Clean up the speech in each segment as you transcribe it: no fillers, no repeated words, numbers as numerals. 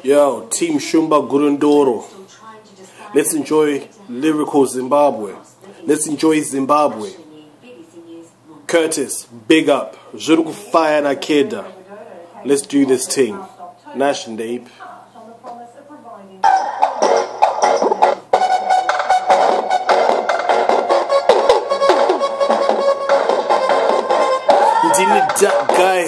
Yo, Team Shumba Gurundoro. Let's enjoy lyrical Zimbabwe. Let's enjoy Zimbabwe. Curtis, big up. Zuru Fire na Keda. Let's do this thing. Nash and Ape. Ndini that guy.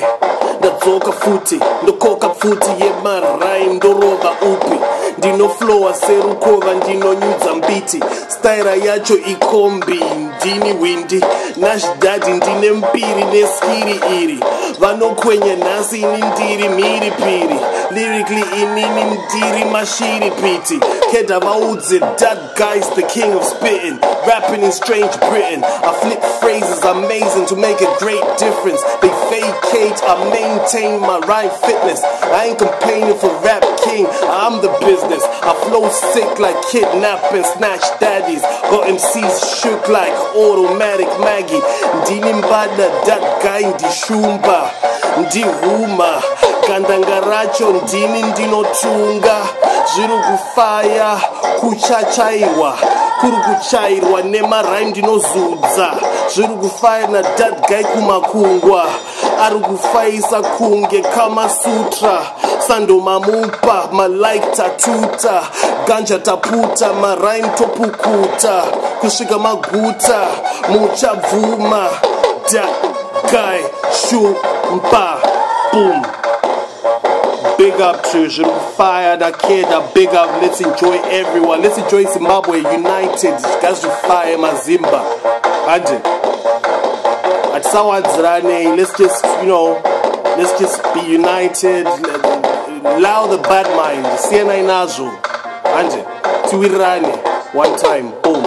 Ndadzoka futi, ndokoka futi yemarime ndorova upi. Ndino flow aserukova ndinonyudza mbiti. Staira yacho ikombi, ndini windi. Nash daddy ndine mpiri neskiri iri. Vanokwenye nasi ini ndiri miri piri. Lyrically inini ndiri mashiri piti. Keda vaudze, that guy's the king of spitting. Rapping in strange Britain. I flip phrases amazing to make a great difference. They vacate, I maintain my rhyme fitness. I ain't complaining for Rap King, I'm the business. I flow sick like kidnap and snatch daddies. Got MCs shook like automatic Maggie. Ndini mbada, that guy ndi shumba. Ndi huma, kandangaracho ndini ndinotunga. Zviru kufaya, kuchachaiwa. Kuri kuchairwa nema rhyme ndinozudza. Zviru kufaya na that guy kumakungwa. Ari kufaisa kunge kama sutra. Sando mamupa, malike tatuta. Ganja taputa, marime topukuta. Kusvika maguta, muchabvuma. That guy Shumba, boom. Big up to Fire da Keda, big up, let's enjoy everyone. Let's enjoy Zimbabwe united. Guys, Fire Mazimba. Anje. At Sawadzrane, let's just, let's just be united. Allow the bad mind. Siena inazo. Anje. Tuirane. One time. Boom.